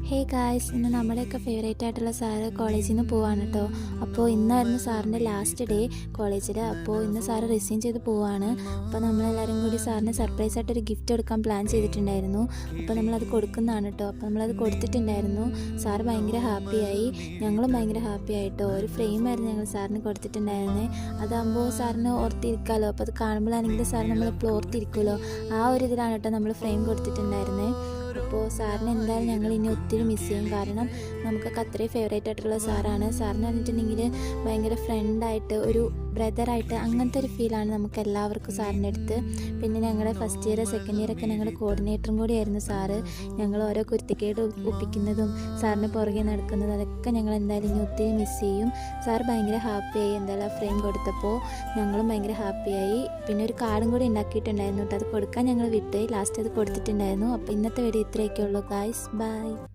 Hey guys, ഇന്ന് നമ്മുടെയൊക്കെ favourite ആയിട്ടുള്ള സാറ് കോളേജിൽ നിന്ന് പോവാണ് കേട്ടോ. അപ്പോൾ ഇന്നായിരുന്നു സാറിൻ്റെ ലാസ്റ്റ് ഡേ കോളേജിൽ. അപ്പോൾ ഇന്ന് സാറ് റിസൈൻ ചെയ്ത് പോവാണ്. അപ്പോൾ നമ്മളെല്ലാവരും കൂടി സാറിന് സർപ്രൈസ് ആയിട്ടൊരു ഗിഫ്റ്റ് എടുക്കാൻ പ്ലാൻ ചെയ്തിട്ടുണ്ടായിരുന്നു. അപ്പോൾ നമ്മളത് കൊടുക്കുന്നതാണ് കേട്ടോ. അപ്പോൾ നമ്മളത് കൊടുത്തിട്ടുണ്ടായിരുന്നു. സാറ് ഭയങ്കര ഹാപ്പിയായി, ഞങ്ങളും ഭയങ്കര ഹാപ്പി ആയിട്ടോ. ഒരു ഫ്രെയിമായിരുന്നു ഞങ്ങൾ സാറിന് കൊടുത്തിട്ടുണ്ടായിരുന്നത്. അതാകുമ്പോൾ സാറിന് ഓർത്തിരിക്കാമല്ലോ. അപ്പോൾ അത് കാണുമ്പോഴാണെങ്കിൽ സാർ നമ്മളെപ്പോൾ ഓർത്തിരിക്കുമല്ലോ, ആ ഒരു ഇതിലാണ് കേട്ടോ നമ്മൾ ഫ്രെയിം കൊടുത്തിട്ടുണ്ടായിരുന്നത്. അപ്പോൾ സാറിന് എന്തായാലും ഞങ്ങൾ ഇനി ഒത്തിരി മിസ് ചെയ്യും. കാരണം നമുക്കൊക്കെ അത്രയും ഫേവറേറ്റ് ആയിട്ടുള്ള സാറാണ്. സാറിന് പറഞ്ഞിട്ടുണ്ടെങ്കിൽ ഭയങ്കര ഫ്രണ്ടായിട്ട്, ഒരു ബ്രദറായിട്ട്, അങ്ങനത്തെ ഒരു ഫീലാണ് നമുക്ക് എല്ലാവർക്കും സാറിൻ്റെ അടുത്ത്. പിന്നെ ഞങ്ങളുടെ ഫസ്റ്റ് ഇയർ സെക്കൻഡ് ഇയർ ഒക്കെ ഞങ്ങളുടെ കോർഡിനേറ്ററും കൂടിയായിരുന്നു സാറ്. ഞങ്ങൾ ഓരോ കുരുത്തിക്കേട് ഒപ്പിക്കുന്നതും സാറിന് പുറകെ നടക്കുന്നതും അതൊക്കെ ഞങ്ങൾ എന്തായാലും ഇനി ഒത്തിരി മിസ് ചെയ്യും. സാർ ഭയങ്കര ഹാപ്പിയായി എന്തായാലും ആ ഫ്രെയിം കൊടുത്തപ്പോൾ. ഞങ്ങളും ഭയങ്കര ഹാപ്പിയായി. പിന്നെ ഒരു കാർഡും കൂടി ഉണ്ടാക്കിയിട്ടുണ്ടായിരുന്നു കേട്ടോ. അത് കൊടുക്കാൻ ഞങ്ങൾ വിട്ട് ലാസ്റ്റ് അത് കൊടുത്തിട്ടുണ്ടായിരുന്നു. അപ്പോൾ ഇന്നത്തെ വീഡിയോ ഇത്രയൊക്കെ ഉള്ളൂ ഗായ്സ്. ബൈ.